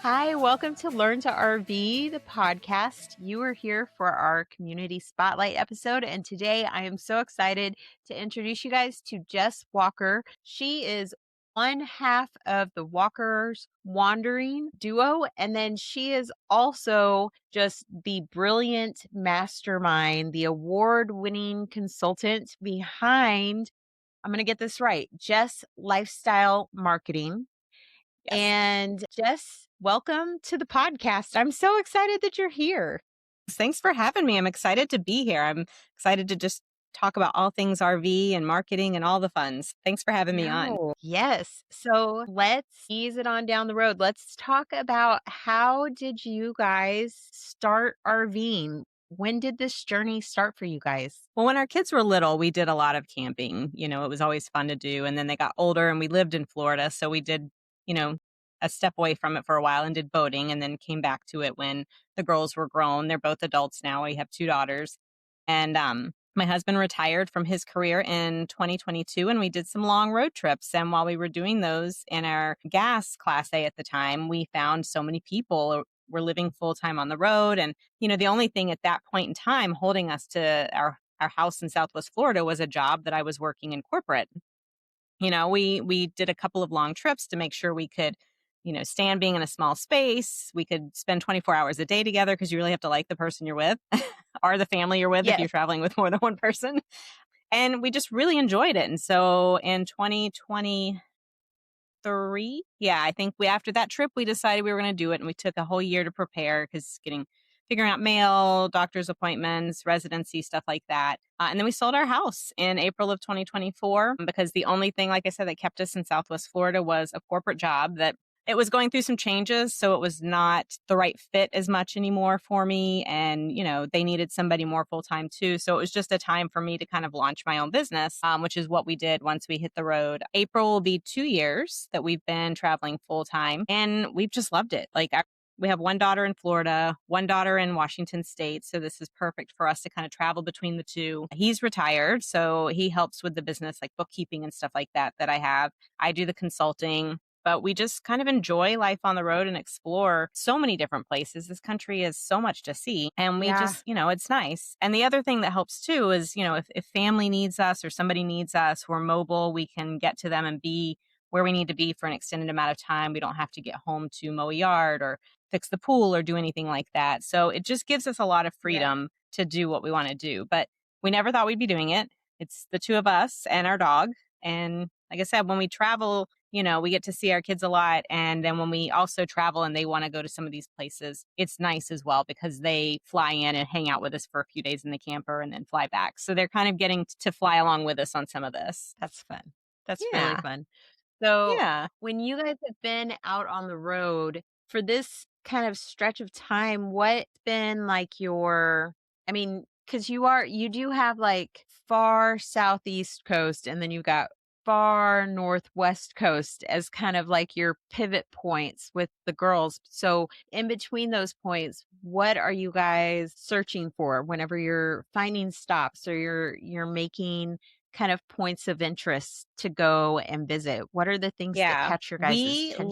Hi, welcome to Learn to RV, the podcast. You are here for our community spotlight episode. And today I am so excited to introduce you guys to Jess Walker. She is one half of the Walker's Wandering duo. And then she is also just the brilliant mastermind, the award-winning consultant behind, I'm going to get this right, Jess Lifestyle Marketing. Yes. And Jess, welcome to the podcast. I'm so excited that you're here. Thanks for having me. I'm excited to be here. I'm excited to just talk about all things RV and marketing and all the funs. Thanks for having me on. Yes. So let's ease it on down the road. Let's talk about, how did you guys start RVing? When did this journey start for you guys? Well, when our kids were little, we did a lot of camping. It was always fun to do. And then they got older and we lived in Florida. So we did, a step away from it for a while and did boating and then came back to it when the girls were grown. They're both adults now. We have 2 daughters. And my husband retired from his career in 2022 and we did some long road trips. And while we were doing those in our gas Class A at the time, we found so many people were living full time on the road. And, the only thing at that point in time holding us to our house in Southwest Florida was a job that I was working in corporate. We did a couple of long trips to make sure we could, stand being in a small space. We could spend 24 hours a day together because you really have to like the person you're with or the family you're with if you're traveling with more than one person. And we just really enjoyed it. And so in 2023, I think after that trip, we decided we were going to do it. And we took a whole year to prepare because figuring out mail, doctor's appointments, residency, stuff like that. And then we sold our house in April of 2024 because the only thing, like I said, that kept us in Southwest Florida was a corporate job that it was going through some changes. So it was not the right fit as much anymore for me. And, they needed somebody more full time too. So it was just a time for me to kind of launch my own business, which is what we did once we hit the road. April will be 2 years that we've been traveling full time and we've just loved it. We have 1 daughter in Florida, 1 daughter in Washington State. So this is perfect for us to kind of travel between the two. He's retired, so he helps with the business, like bookkeeping and stuff like that I have. I do the consulting, but we just kind of enjoy life on the road and explore so many different places. This country is so much to see. And we just, it's nice. And the other thing that helps too is, if family needs us or somebody needs us, we're mobile, we can get to them and be where we need to be for an extended amount of time. We don't have to get home to mow a yard or fix the pool or do anything like that. So it just gives us a lot of freedom to do what we want to do. But we never thought we'd be doing it. It's the 2 of us and our dog. And like I said, when we travel, we get to see our kids a lot. And then when we also travel and they want to go to some of these places, it's nice as well because they fly in and hang out with us for a few days in the camper and then fly back. So they're kind of getting to fly along with us on some of this. That's fun. That's really fun. So Yeah. when you guys have been out on the road for this kind of stretch of time, what's been like because you do have like far southeast coast and then you've got far northwest coast as kind of like your pivot points with the girls. So in between those points, what are you guys searching for whenever you're finding stops or you're making kind of points of interest to go and visit? What are the things that catch your guys' attention?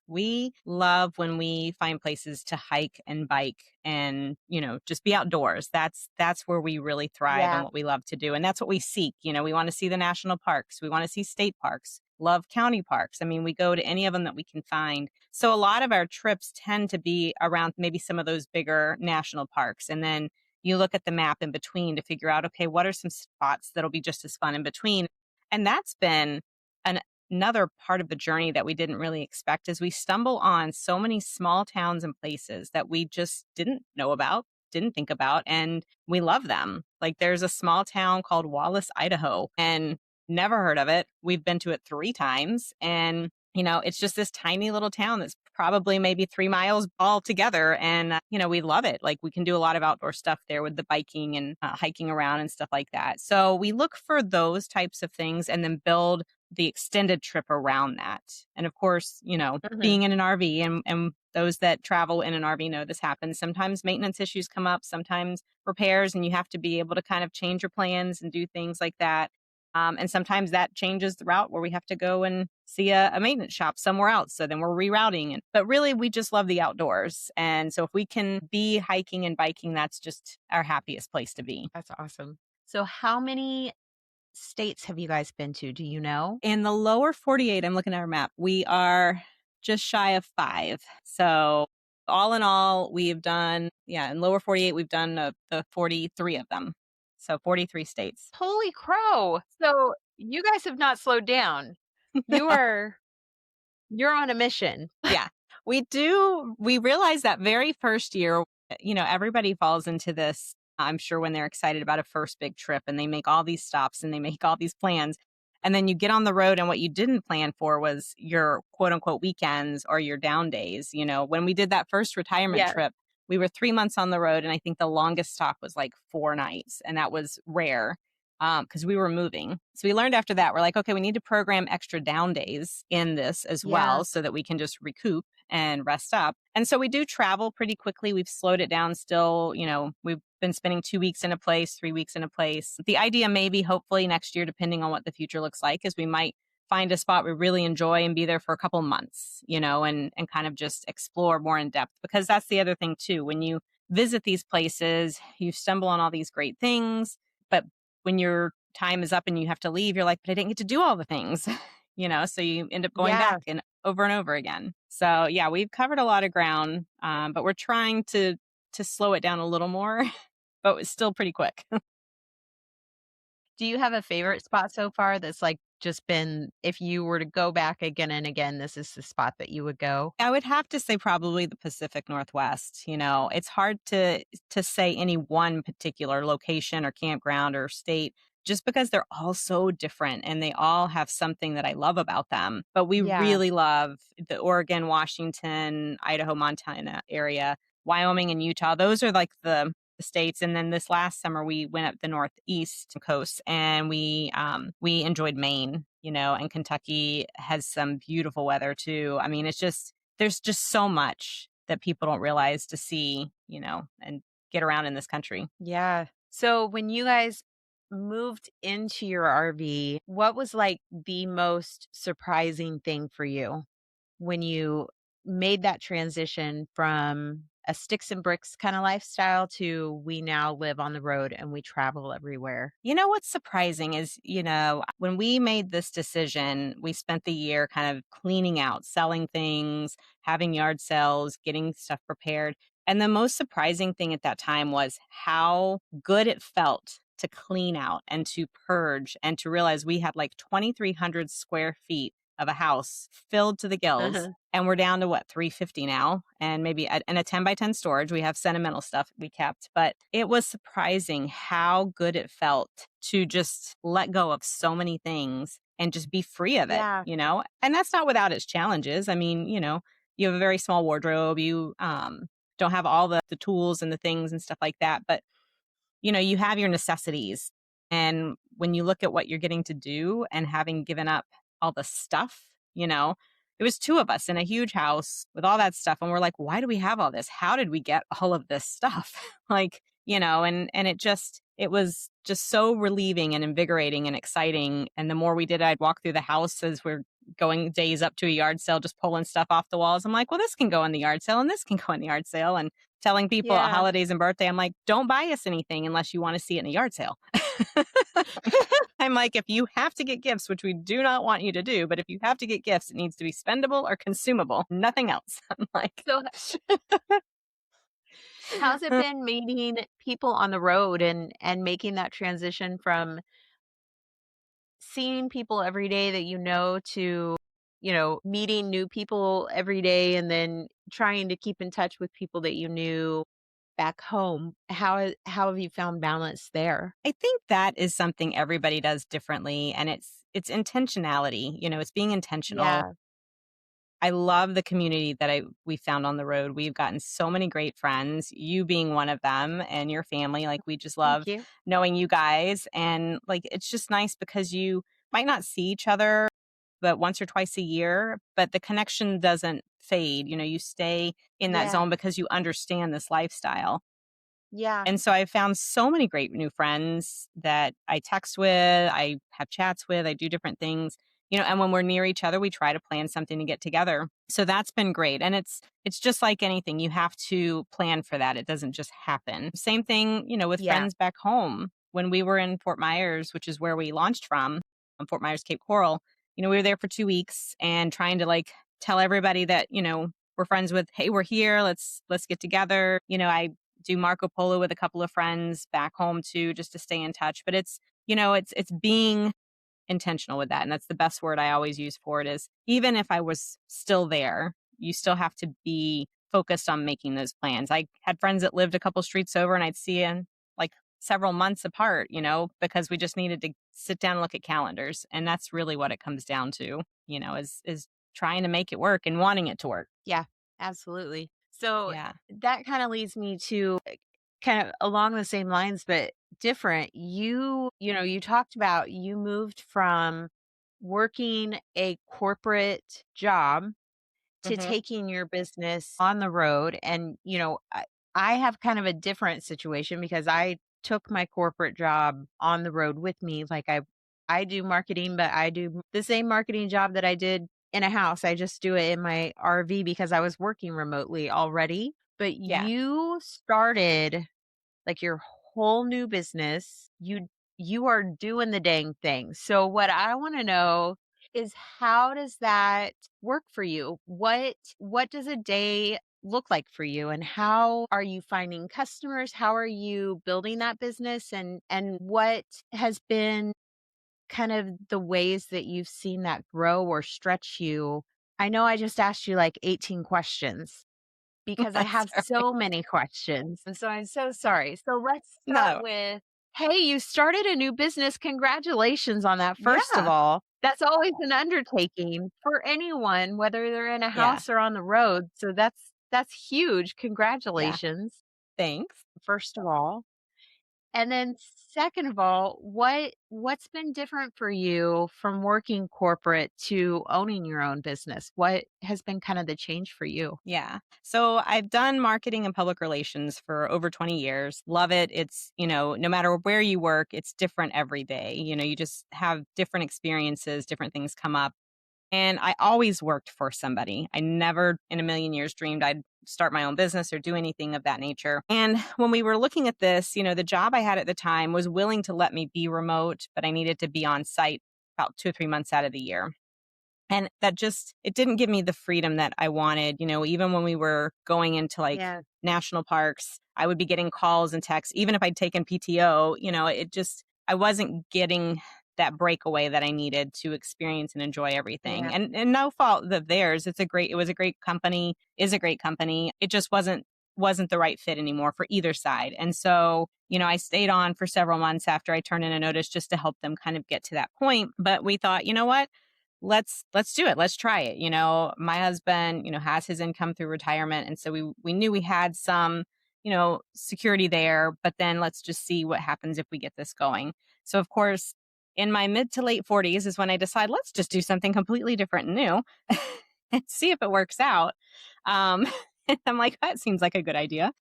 We love when we find places to hike and bike and, just be outdoors. That's where we really thrive and what we love to do. And that's what we seek. We want to see the national parks. We want to see state parks, love county parks. I mean, we go to any of them that we can find. So a lot of our trips tend to be around maybe some of those bigger national parks. And then you look at the map in between to figure out, okay, what are some spots that'll be just as fun in between? And that's been another part of the journey that we didn't really expect, is we stumble on so many small towns and places that we just didn't know about, didn't think about, and we love them. Like there's a small town called Wallace, Idaho, and never heard of it. We've been to it 3 times and it's just this tiny little town that's probably maybe 3 miles all together. And, we love it. Like we can do a lot of outdoor stuff there with the biking and hiking around and stuff like that. So we look for those types of things and then build the extended trip around that. And of course, being in an RV and those that travel in an RV know this happens. Sometimes maintenance issues come up, sometimes repairs, and you have to be able to kind of change your plans and do things like that. And sometimes that changes the route where we have to go and see a maintenance shop somewhere else. So then we're rerouting. But really, we just love the outdoors. And so if we can be hiking and biking, that's just our happiest place to be. That's awesome. So how many states have you guys been to? Do you know? In the lower 48, I'm looking at our map, we are just shy of 5. So all in all, we've done, in lower 48, we've done the 43 of them. So 43 states. Holy crow. So you guys have not slowed down. You are you're on a mission. Yeah, we do. We realized that very first year, everybody falls into this, I'm sure, when they're excited about a first big trip and they make all these stops and they make all these plans. And then you get on the road and what you didn't plan for was your quote unquote weekends or your down days. When we did that first retirement Yeah. trip, we were 3 months on the road. And I think the longest stop was like 4 nights. And that was rare because we were moving. So we learned after that, we're like, okay, we need to program extra down days in this as Yeah. well so that we can just recoup and rest up. And so we do travel pretty quickly. We've slowed it down still. We've been spending 2 weeks in a place, 3 weeks in a place. The idea maybe hopefully next year, depending on what the future looks like, is we might find a spot we really enjoy and be there for a couple months, and kind of just explore more in depth. Because that's the other thing too. When you visit these places, you stumble on all these great things, but when your time is up and you have to leave, you're like, but I didn't get to do all the things, so you end up going Yeah. back and over again. So yeah, we've covered a lot of ground, but we're trying to slow it down a little more, but it's still pretty quick. Do you have a favorite spot so far that's like just been if you were to go back again and again, this is the spot that you would go? I would have to say probably the Pacific Northwest. It's hard to say any one particular location or campground or state just because they're all so different and they all have something that I love about them. But we Yeah. really love the Oregon, Washington, Idaho, Montana area, Wyoming and Utah. Those are like the states. And then this last summer we went up the northeast coast and we enjoyed Maine, and Kentucky has some beautiful weather too. I mean, it's just there's just so much that people don't realize to see, and get around in this country. Yeah. So when you guys moved into your RV, what was like the most surprising thing for you when you made that transition from a sticks and bricks kind of lifestyle to we now live on the road and we travel everywhere? What's surprising is, when we made this decision, we spent the year kind of cleaning out, selling things, having yard sales, getting stuff prepared. And the most surprising thing at that time was how good it felt to clean out and to purge and to realize we had like 2,300 square feet of a house filled to the gills. And we're down to what, 350 now, and maybe and a 10 by 10 storage. We have sentimental stuff we kept, but it was surprising how good it felt to just let go of so many things and just be free of it, Yeah. And that's not without its challenges. I mean, you have a very small wardrobe. You don't have all the tools and the things and stuff like that, but you have your necessities. And when you look at what you're getting to do and having given up all the stuff, it was two of us in a huge house with all that stuff. And we're like, why do we have all this? How did we get all of this stuff? And it was just so relieving and invigorating and exciting. And the more we did, I'd walk through the house as we're going days up to a yard sale, just pulling stuff off the walls. I'm like, well, this can go in the yard sale and this can go in the yard sale. And telling people at Yeah. holidays and birthday, I'm like, don't buy us anything unless you want to see it in a yard sale. I'm like, if you have to get gifts, which we do not want you to do, but if you have to get gifts, it needs to be spendable or consumable, nothing else. I'm like, So how's it been meeting people on the road and making that transition from seeing people every day that you know to, meeting new people every day and then trying to keep in touch with people that you knew back home? How have you found balance there? I think that is something everybody does differently. And it's intentionality, it's being intentional. Yeah. I love the community that we found on the road. We've gotten so many great friends, you being one of them and your family. Like we just Thank love you. knowing you guys. And like it's just nice because you might not see each other but once or twice a year, but the connection doesn't fade. You stay in that Yeah. zone because you understand this lifestyle. Yeah. And so I found so many great new friends that I text with, I have chats with, I do different things, and when we're near each other, we try to plan something to get together. So that's been great. And it's just like anything, you have to plan for that. It doesn't just happen. Same thing, with Yeah. friends back home. When we were in Fort Myers, which is where we launched from, Fort Myers, Cape Coral, we were there for 2 weeks and trying to like tell everybody that, we're friends with, hey, we're here, let's get together. I do Marco Polo with a couple of friends back home too, just to stay in touch. But it's being intentional with that. And that's the best word I always use for it is even if I was still there, you still have to be focused on making those plans. I had friends that lived a couple streets over and I'd see in like several months apart, because we just needed to sit down and look at calendars. And that's really what it comes down to, is trying to make it work and wanting it to work. Yeah, absolutely. So Yeah. that kind of leads me to kind of along the same lines, but different. You talked about you moved from working a corporate job to Hmm. taking your business on the road. And, I have kind of a different situation because I took my corporate job on the road with me. Like I do marketing, but I do the same marketing job that I did in a house. I just do it in my RV because I was working remotely already. But Yeah. you started like your whole new business. You are doing the dang thing. So what I want to know is how does that work for you? What does a day look like for you and how are you finding customers? How are you building that business and what has been kind of the ways that you've seen that grow or stretch you? I know I just asked you like 18 questions because I have Sorry. so many questions, and so I'm so sorry. So let's start No. with, hey, you started a new business. Congratulations on that, first of Yeah. all. That's always an undertaking for anyone, whether they're in a Yeah. house or on the road. So that's huge. Yeah. Congratulations, Thanks. first of all. And then second of all, what's been different for you from working corporate to owning your own business? What has been kind of the change for you? Yeah. So I've done marketing and public relations for over 20 years. Love it. It's, no matter where you work, it's different every day. You just have different experiences, different things come up. And I always worked for somebody. I never in a million years dreamed I'd start my own business or do anything of that nature. And when we were looking at this, the job I had at the time was willing to let me be remote, but I needed to be on site about 2 or 3 months out of the year. And that just, it didn't give me the freedom that I wanted. Even when we were going into like Yeah. national parks, I would be getting calls and texts, even if I'd taken PTO, I wasn't getting that breakaway that I needed to experience and enjoy everything. Yeah. And no fault of theirs. It was a great company, is a great company. It just wasn't the right fit anymore for either side. And so, I stayed on for several months after I turned in a notice just to help them kind of get to that point. But we thought, you know what? Let's do it. Let's try it. My husband, has his income through retirement. And so we knew we had some, security there, but then let's just see what happens if we get this going. So of course, in my mid to late 40s is when I decide let's just do something completely different and new and see if it works out. Um, and I'm like, that seems like a good idea.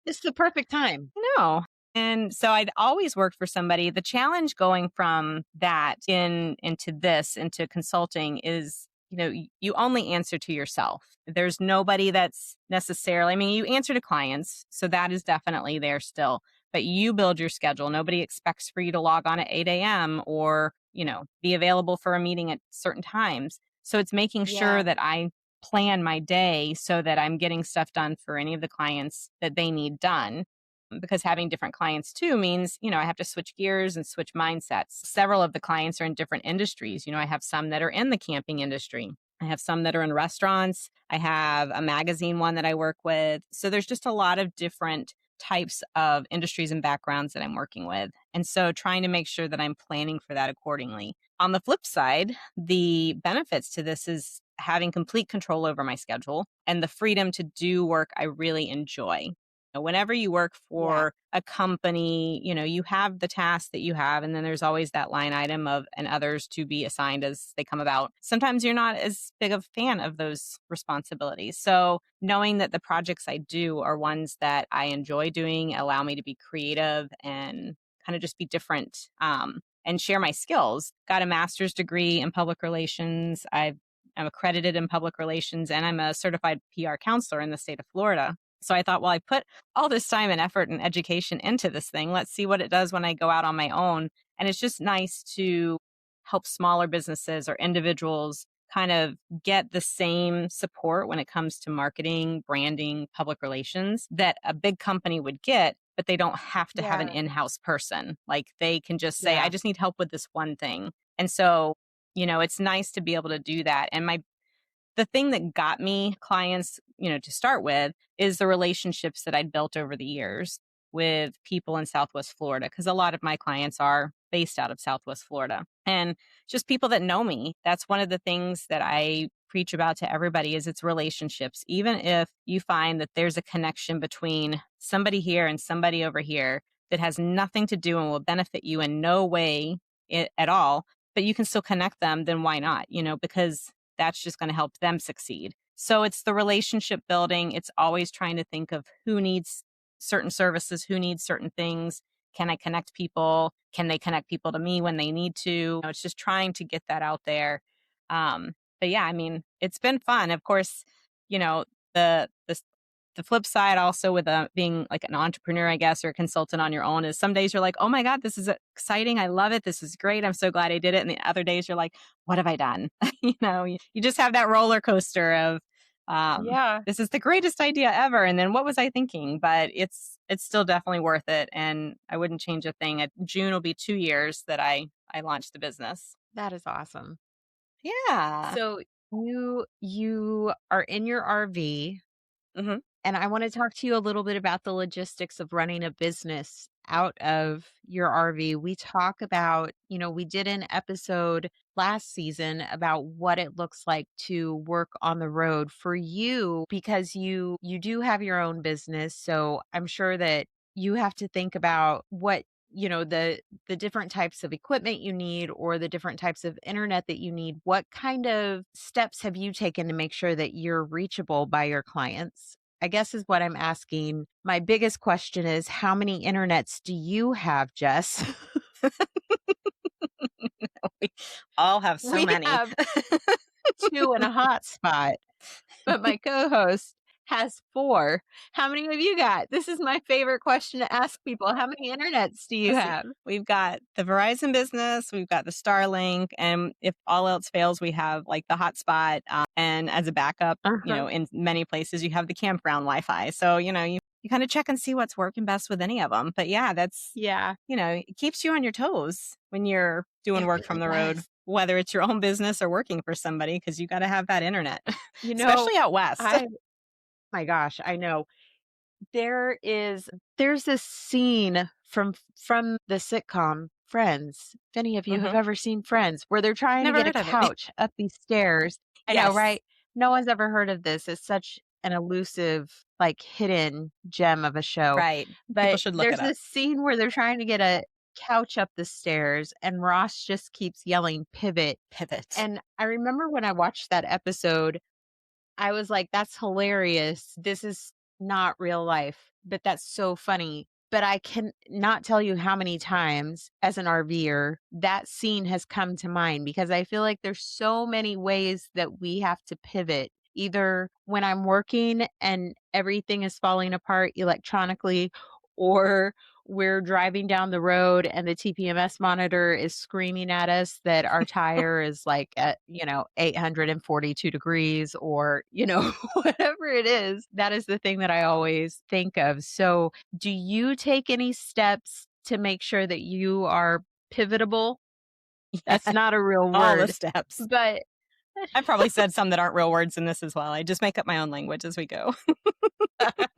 It's the perfect time. No. And so I'd always worked for somebody. The challenge going from that into consulting is, you only answer to yourself. There's nobody that's necessarily, I mean, you answer to clients, so that is definitely there still, but you build your schedule. Nobody expects for you to log on at 8 a.m. or, be available for a meeting at certain times. So it's making sure Yeah. that I plan my day so that I'm getting stuff done for any of the clients that they need done. Because having different clients too means, I have to switch gears and switch mindsets. Several of the clients are in different industries. I have some that are in the camping industry. I have some that are in restaurants. I have a magazine one that I work with. So there's just a lot of different types of industries and backgrounds that I'm working with. And so trying to make sure that I'm planning for that accordingly. On the flip side, the benefits to this is having complete control over my schedule and the freedom to do work I really enjoy. Whenever you work Yeah. for a company, you have the tasks that you have, and then there's always that line item of and others to be assigned as they come about. Sometimes you're not as big of a fan of those responsibilities. So knowing that the projects I do are ones that I enjoy doing, allow me to be creative and kind of just be different, and share my skills. Got a master's degree in public relations. I'm accredited in public relations, and I'm a certified PR counselor in the state of Florida. So I thought, well, I put all this time and effort and education into this thing. Let's see what it does when I go out on my own. And it's just nice to help smaller businesses or individuals kind of get the same support when it comes to marketing, branding, public relations that a big company would get, but they don't have to have an Yeah. in-house person. Like they can just say, I Yeah. just need help with this one thing. And so, it's nice to be able to do that. And the thing that got me clients, to start with is the relationships that I'd built over the years with people in Southwest Florida, because a lot of my clients are based out of Southwest Florida, and just people that know me. That's one of the things that I preach about to everybody is it's relationships. Even if you find that there's a connection between somebody here and somebody over here that has nothing to do and will benefit you in no way at all, but you can still connect them, then why not? Because that's just going to help them succeed. So it's the relationship building. It's always trying to think of who needs certain services, who needs certain things. Can I connect people? Can they connect people to me when they need to? It's just trying to get that out there. But yeah, I mean, it's been fun. Of course, the the flip side also with being like an entrepreneur, I guess, or a consultant on your own is some days you're like, oh my God, this is exciting. I love it. This is great. I'm so glad I did it. And the other days you're like, what have I done? You just have that roller coaster of, Yeah. this is the greatest idea ever. And then what was I thinking? But it's still definitely worth it. And I wouldn't change a thing. June will be 2 years that I launched the business. That is awesome. Yeah. So you are in your RV. Hmm. And I want to talk to you a little bit about the logistics of running a business out of your RV. We talk about, we did an episode last season about what it looks like to work on the road for you because you do have your own business. So I'm sure that you have to think about what the different types of equipment you need or the different types of internet that you need. What kind of steps have you taken to make sure that you're reachable by your clients? I guess is what I'm asking. My biggest question is how many internets do you have, Jess? We all have so We many. have two and a hotspot, but my co-host has four. How many have you got? This is my favorite question to ask people. How many internets do you Let's see. have? We've got the Verizon business, we've got the Starlink, and if all else fails, we have like the hotspot. And as a backup, Uh-huh. in many places, you have the campground Wi-Fi. So, you kind of check and see what's working best with any of them. But yeah, that's, Yeah, it keeps you on your toes when you're doing it work from really the road, does. whether it's your own business or working for somebody, because you got to have that internet, You know, especially out west. I my gosh, I know. There is there's this scene from the sitcom Friends. If any of you have Hmm. ever seen Friends, where they're trying to Never get a heard of it. couch up these stairs. I know, Yes. right? No one's ever heard of this. It's such an elusive, like hidden gem of a show. Right. People But should look there's it up. this scene where they're trying to get a couch up the stairs and Ross just keeps yelling pivot. Pivot. And I remember when I watched that episode, I was like, "That's hilarious. This is not real life, but that's so funny." But I can not tell you how many times as an RVer that scene has come to mind because I feel like there's so many ways that we have to pivot. Either when I'm working and everything is falling apart electronically, or we're driving down the road and the TPMS monitor is screaming at us that our tire is like at, 842 degrees or, whatever it is. That is the thing that I always think of. So, do you take any steps to make sure that you are pivotable? That's Yeah. not a real All the word, steps. but I probably said some that aren't real words in this as well. I just make up my own language as we go.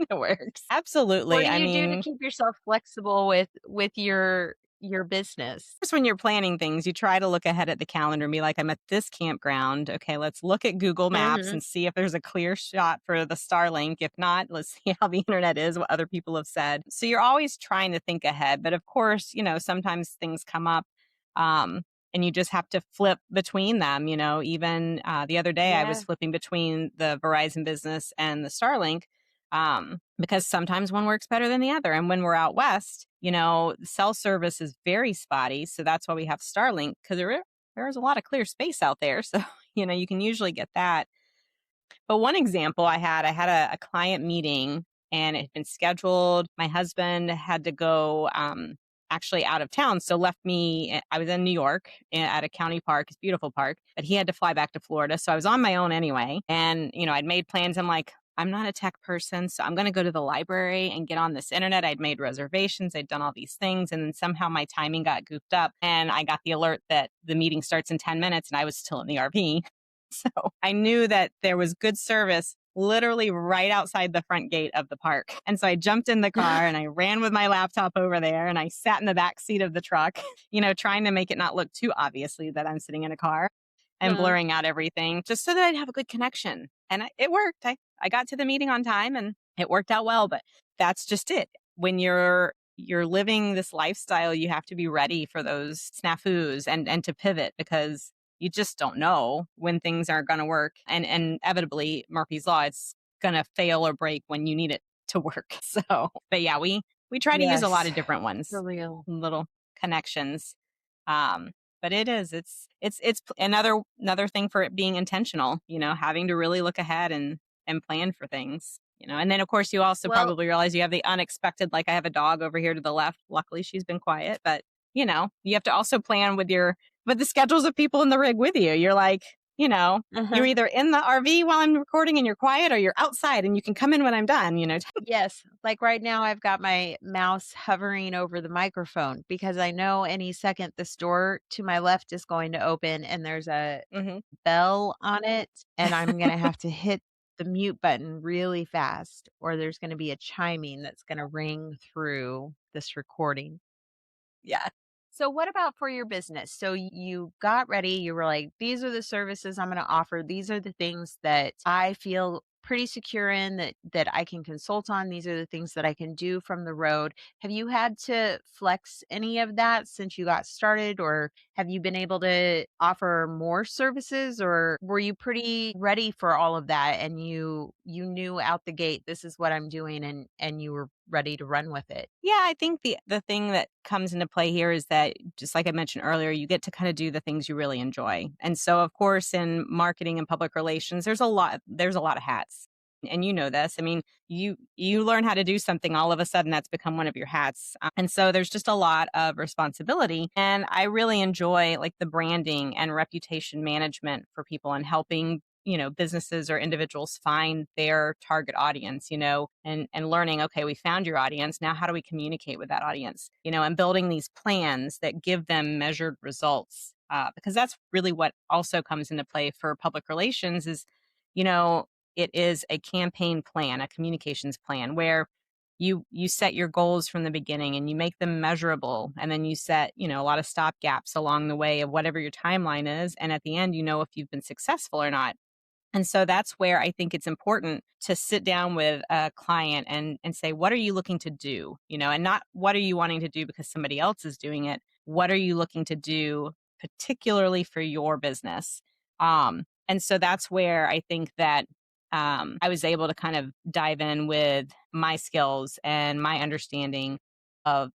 it works. What Absolutely. do I you do to mean, keep yourself flexible with your your business. Just when you're planning things, you try to look ahead at the calendar and be like, I'm at this campground. Okay, let's look at Google Maps Mhm. and see if there's a clear shot for the Starlink. If not, let's see how the internet is, what other people have said. So you're always trying to think ahead. But of course, sometimes things come up. Um, and you just have to flip between them. Even the other day, I was Yeah. flipping between the Verizon business and the Starlink, because sometimes one works better than the other. And when we're out west, cell service is very spotty. So that's why we have Starlink, because there's a lot of clear space out there. So, you can usually get that. But one example I had a client meeting and it had been scheduled. My husband had to go actually out of town. So left me, I was in New York at a county park, it's a beautiful park, but he had to fly back to Florida. So I was on my own anyway. And, I'd made plans. I'm like, I'm not a tech person, so I'm going to go to the library and get on this internet. I'd made reservations. I'd done all these things. And then somehow my timing got goofed up and I got the alert that the meeting starts in 10 minutes and I was still in the RV. So I knew that there was good service literally right outside the front gate of the park. And so I jumped in the car and I ran with my laptop over there and I sat in the back seat of the truck, trying to make it not look too obviously that I'm sitting in a car and Mhm. blurring out everything just so that I'd have a good connection. And it worked. I got to the meeting on time and it worked out well, but that's just it. When you're living this lifestyle, you have to be ready for those snafus and to pivot, because you just don't know when things aren't going to work. And inevitably, Murphy's Law, it's going to fail or break when you need it to work. So, but yeah, we try to use a lot Yes. of different ones, For real. little connections. Um, but it's another thing for it being intentional, having to really look ahead and plan for things. And then of course you also Well, probably realize you have the unexpected, like I have a dog over here to the left. Luckily she's been quiet, but you have to also plan with the schedules of people in the rig with you. You're like, you're uh-huh. either in the RV while I'm recording and you're quiet, or you're outside and you can come in when I'm done, Yes. Like right now, I've got my mouse hovering over the microphone because I know any second this door to my left is going to open and there's a hmm bell on it. And I'm going to have to hit the mute button really fast, or there's going to be a chiming that's going to ring through this recording. Yeah. So what about for your business? So you got ready, you were like, these are the services I'm going to offer. These are the things that I feel pretty secure in that I can consult on. These are the things that I can do from the road. Have you had to flex any of that since you got started, or have you been able to offer more services, or were you pretty ready for all of that and you knew out the gate this is what I'm doing and you were ready to run with it? Yeah, I think the thing that comes into play here is that, just like I mentioned earlier, you get to kind of do the things you really enjoy. And so of course in marketing and public relations, there's a lot of hats. And you know this. I mean, you learn how to do something, all of a sudden that's become one of your hats. And so there's just a lot of responsibility. And I really enjoy like the branding and reputation management for people and helping businesses or individuals find their target audience, and learning, okay, we found your audience. Now, how do we communicate with that audience, and building these plans that give them measured results. Because that's really what also comes into play for public relations is, you know, it is a campaign plan, a communications plan where you set your goals from the beginning and you make them measurable, and then you set a lot of stop gaps along the way of whatever your timeline is, and at the end if you've been successful or not. And so that's where I think it's important to sit down with a client and say, what are you looking to do? And not what are you wanting to do because somebody else is doing it? What are you looking to do particularly for your business? And so that's where I think that I was able to kind of dive in with my skills and my understanding of,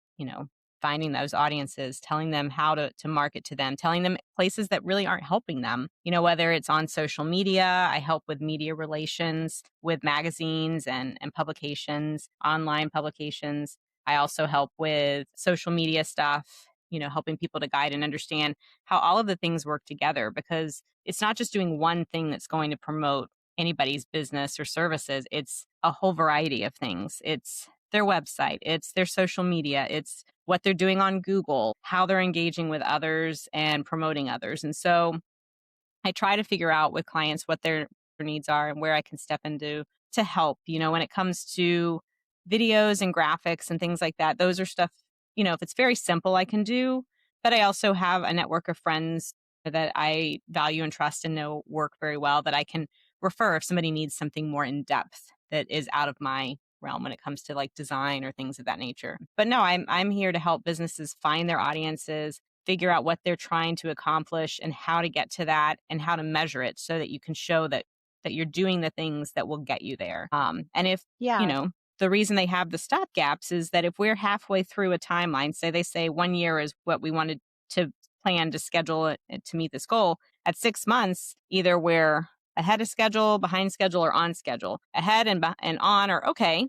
finding those audiences, telling them how to market to them, telling them places that really aren't helping them, whether it's on social media. I help with media relations with magazines and publications, online publications. I also help with social media stuff, helping people to guide and understand how all of the things work together, because it's not just doing one thing that's going to promote anybody's business or services. It's a whole variety of things. It's their website, it's their social media, it's what they're doing on Google, how they're engaging with others and promoting others. And so I try to figure out with clients what their needs are and where I can step into to help, when it comes to videos and graphics and things like that. Those are stuff if it's very simple, I can do, but I also have a network of friends that I value and trust and know work very well that I can refer if somebody needs something more in depth that is out of my realm when it comes to like design or things of that nature. But no, I'm here to help businesses find their audiences, figure out what they're trying to accomplish and how to get to that and how to measure it so that you can show that you're doing the things that will get you there. And if, Yeah. the reason they have the stop gaps is that if we're halfway through a timeline, say they say 1 year is what we wanted to plan to schedule it to meet this goal, at 6 months, either we're ahead of schedule, behind schedule, or on schedule. Ahead and on are okay,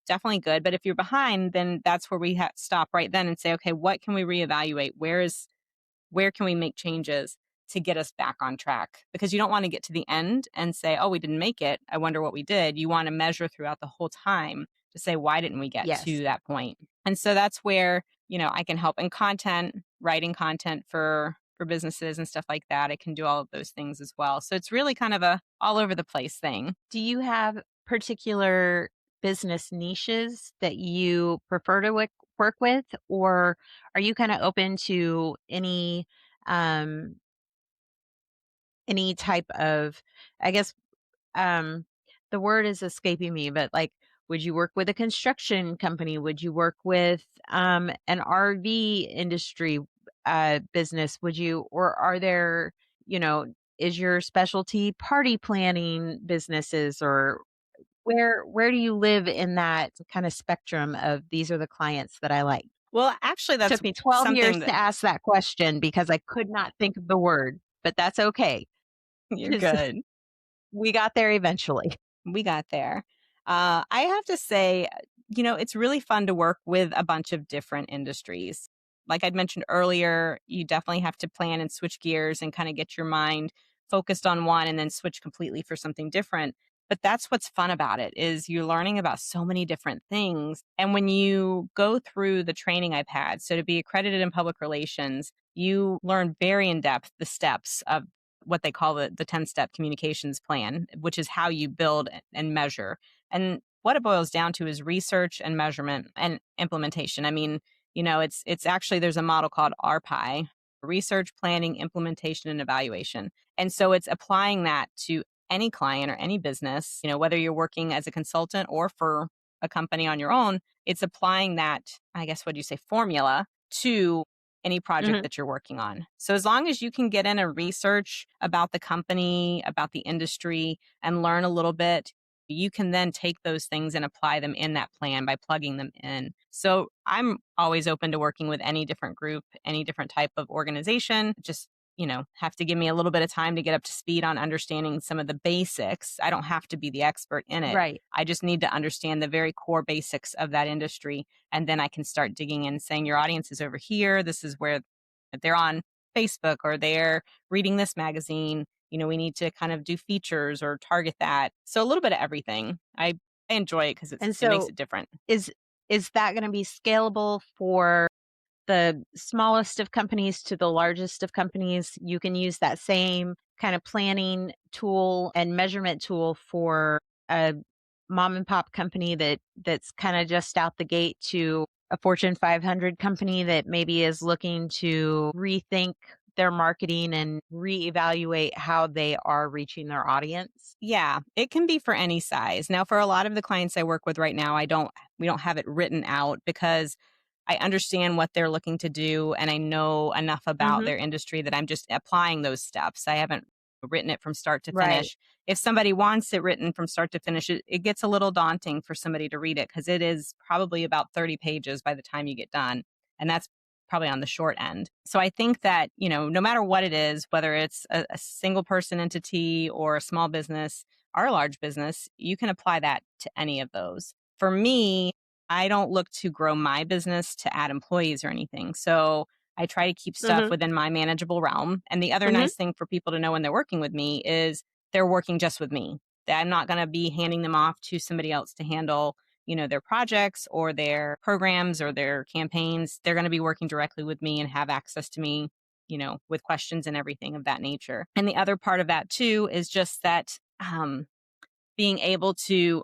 definitely good. But if you're behind, then that's where we stop right then and say, okay, what can we reevaluate? Where can we make changes to get us back on track? Because you don't want to get to the end and say, oh, we didn't make it. I wonder what we did. You want to measure throughout the whole time to say, why didn't we get Yes. to that point? And so that's where, I can help in content, writing content for businesses and stuff like that. I can do all of those things as well. So it's really kind of a all over the place thing. Do you have particular business niches that you prefer to work with, or are you kind of open to um any type of, I guess, um the word is escaping me, but like, would you work with a construction company? Would you work with an RV industry business? Would you, or are there, you know, is your specialty party planning businesses, or where do you live in that kind of spectrum of these are the clients that I like? Well, actually, that's Took me 12 years something that to ask that question because I could not think of the word, but that's okay you're because good. we got there eventually. We got there. I have to say, it's really fun to work with a bunch of different industries. Like I'd mentioned earlier, you definitely have to plan and switch gears and kind of get your mind focused on one and then switch completely for something different. But that's what's fun about it is you're learning about so many different things. And when you go through the training I've had, so to be accredited in public relations, you learn very in depth the steps of what they call the 10-step communications plan, which is how you build and measure. And what it boils down to is research and measurement and implementation. I mean, it's actually, there's a model called RPI, research, planning, implementation, and evaluation. And so it's applying that to any client or any business, whether you're working as a consultant or for a company on your own, it's applying that, I guess, what do you say, formula to any project Mhm. that you're working on. So as long as you can get in and research about the company, about the industry, and learn a little bit, you can then take those things and apply them in that plan by plugging them in. So I'm always open to working with any different group, any different type of organization. Just have to give me a little bit of time to get up to speed on understanding some of the basics. I don't have to be the expert in it. Right. I just need to understand the very core basics of that industry. And then I can start digging in, saying, your audience is over here. This is where they're on Facebook or they're reading this magazine. We need to kind of do features or target that. So a little bit of everything. I enjoy it because And it makes so it different. is is that going to be scalable for the smallest of companies to the largest of companies? You can use that same kind of planning tool and measurement tool for a mom and pop company that's kind of just out the gate to a Fortune 500 company that maybe is looking to rethink their marketing and reevaluate how they are reaching their audience. Yeah, it can be for any size. Now, for a lot of the clients I work with right now, we don't have it written out because I understand what they're looking to do and I know enough about Mhm. their industry that I'm just applying those steps. I haven't written it from start to Right. finish. If somebody wants it written from start to finish, it gets a little daunting for somebody to read it because it is probably about 30 pages by the time you get done. And that's probably on the short end. So I think that, no matter what it is, whether it's a single person entity or a small business or a large business, you can apply that to any of those. For me, I don't look to grow my business to add employees or anything. So I try to keep stuff Mhm. within my manageable realm. And the other Mhm. nice thing for people to know when they're working with me is they're working just with me. That I'm not going to be handing them off to somebody else to handle their projects or their programs or their campaigns. They're going to be working directly with me and have access to me, with questions and everything of that nature. And the other part of that too is just that being able to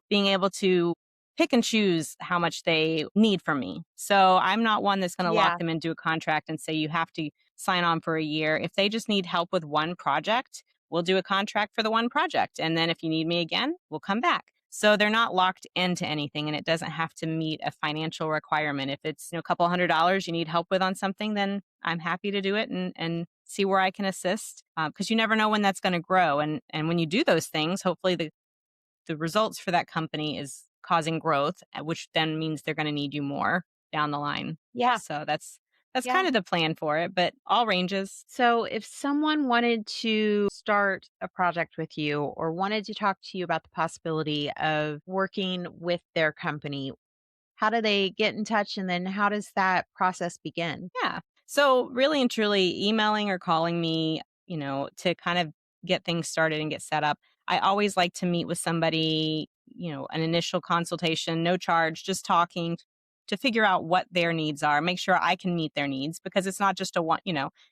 pick and choose how much they need from me. So I'm not one that's going to lock Yeah. them into a contract and say you have to sign on for a year. If they just need help with one project, we'll do a contract for the one project. And then if you need me again, we'll come back. So they're not locked into anything, and it doesn't have to meet a financial requirement. If it's a couple $100 you need help with on something, then I'm happy to do it and see where I can assist, because you never know when that's going to grow. And when you do those things, hopefully the results for that company is causing growth, which then means they're going to need you more down the line. Yeah. So that's Yeah. kind of the plan for it, but all ranges. So, if someone wanted to start a project with you or wanted to talk to you about the possibility of working with their company, how do they get in touch? And then how does that process begin? Yeah. So really and truly emailing or calling me, to kind of get things started and get set up. I always like to meet with somebody, an initial consultation, no charge, just talking to figure out what their needs are, make sure I can meet their needs, because it's not just a one,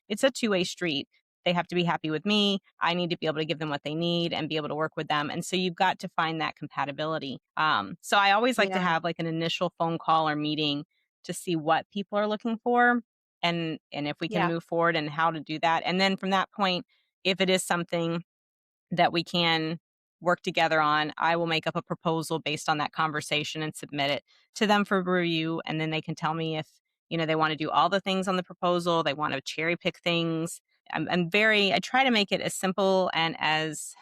it's a two-way street. They have to be happy with me. I need to be able to give them what they need and be able to work with them. And so you've got to find that compatibility. So I always like to Yeah. have like an initial phone call or meeting to see what people are looking for, and if we can Yeah. move forward and how to do that. And then from that point, if it is something that we can work together on, I will make up a proposal based on that conversation and submit it to them for review. And then they can tell me if, they want to do all the things on the proposal, they want to cherry pick things. I try to make it as simple and as,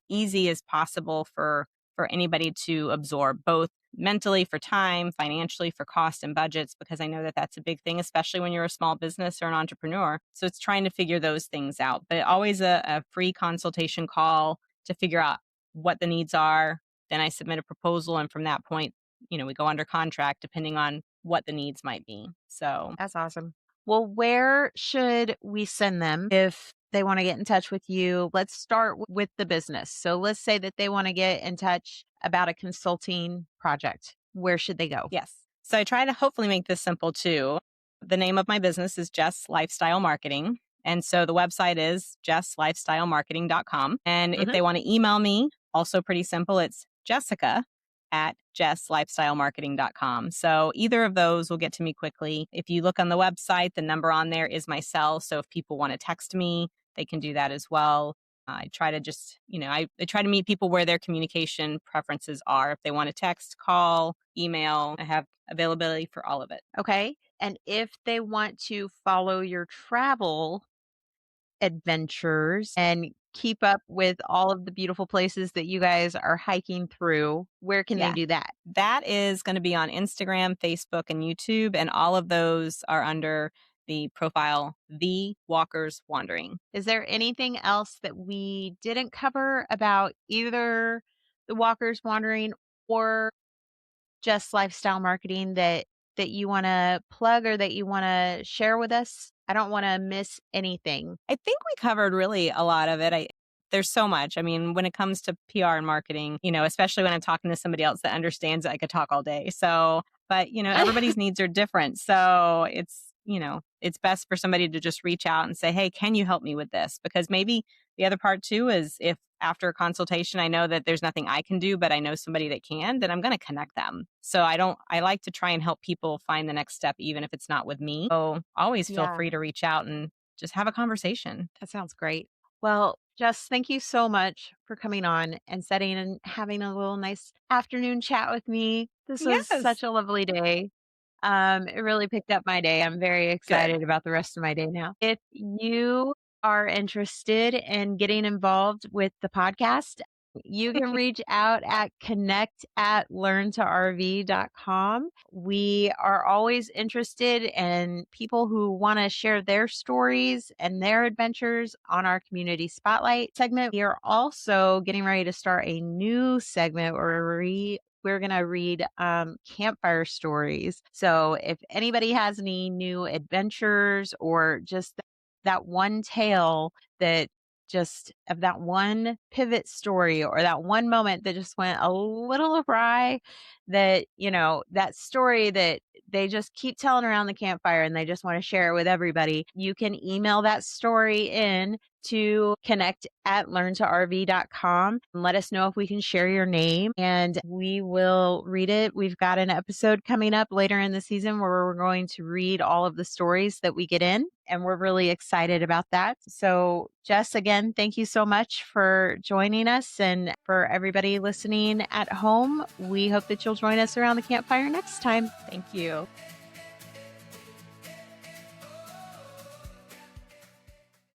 easy as possible for anybody to absorb, both mentally for time, financially for cost and budgets, because I know that that's a big thing, especially when you're a small business or an entrepreneur. So it's trying to figure those things out, but always a free consultation call to figure out what the needs are. Then I submit a proposal. And from that point, we go under contract depending on what the needs might be. So, That's awesome. Well, where should we send them if they want to get in touch with you? Let's start with the business. So let's say that they want to get in touch about a consulting project. Where should they go? yes. So I try to hopefully make this simple too. The name of my business is Jess Lifestyle Marketing. And so the website is jesslifestylemarketing.com. And if Hmm. they want to email me, also pretty simple, it's Jessica at jesslifestylemarketing.com. So either of those will get to me quickly. If you look on the website, the number on there is my cell. So if people want to text me, they can do that as well. I try to just, I try to meet people where their communication preferences are. If they want to text, call, email, I have availability for all of it. Okay. And if they want to follow your travel adventures and keep up with all of the beautiful places that you guys are hiking through, where can they Yeah. do that? That is going to be on Instagram, Facebook, and YouTube. And all of those are under the profile The Walkers Wandering. Is there anything else that we didn't cover about either the Walkers Wandering or just lifestyle marketing that you want to plug or that you want to share with us? I don't want to miss anything. I think we covered really a lot of it. There's so much. I mean, when it comes to PR and marketing, especially when I'm talking to somebody else that understands it, I could talk all day. So, but everybody's needs are different. So it's best for somebody to just reach out and say, "Hey, can you help me with this?" Because maybe the other part too is if after a consultation, I know that there's nothing I can do, but I know somebody that can, then I'm going to connect them. So I like to try and help people find the next step, even if it's not with me. So always feel Yeah, free to reach out and just have a conversation. that sounds great. Well, Jess, thank you so much for coming on and setting and having a little nice afternoon chat with me. This was Yes. such a lovely day. It really picked up my day. I'm very Good. excited about the rest of my day now. If you are interested in getting involved with the podcast, you can reach out at connect at learntorv.com. We are always interested in people who want to share their stories and their adventures on our community spotlight segment. We are also getting ready to start a new segment where we're going to read campfire stories. So if anybody has any new adventures or just that one tale that just of that one pivot story or that one moment that just went a little awry, that, that story that they just keep telling around the campfire and they just want to share it with everybody, you can email that story in to connect@learntorv.com and let us know if we can share your name and we will read it. We've got an episode coming up later in the season where we're going to read all of the stories that we get in, and we're really excited about that. So Jess, again, thank you so much for joining us, and for everybody listening at home, we hope that you'll join us around the campfire next time. Thank you.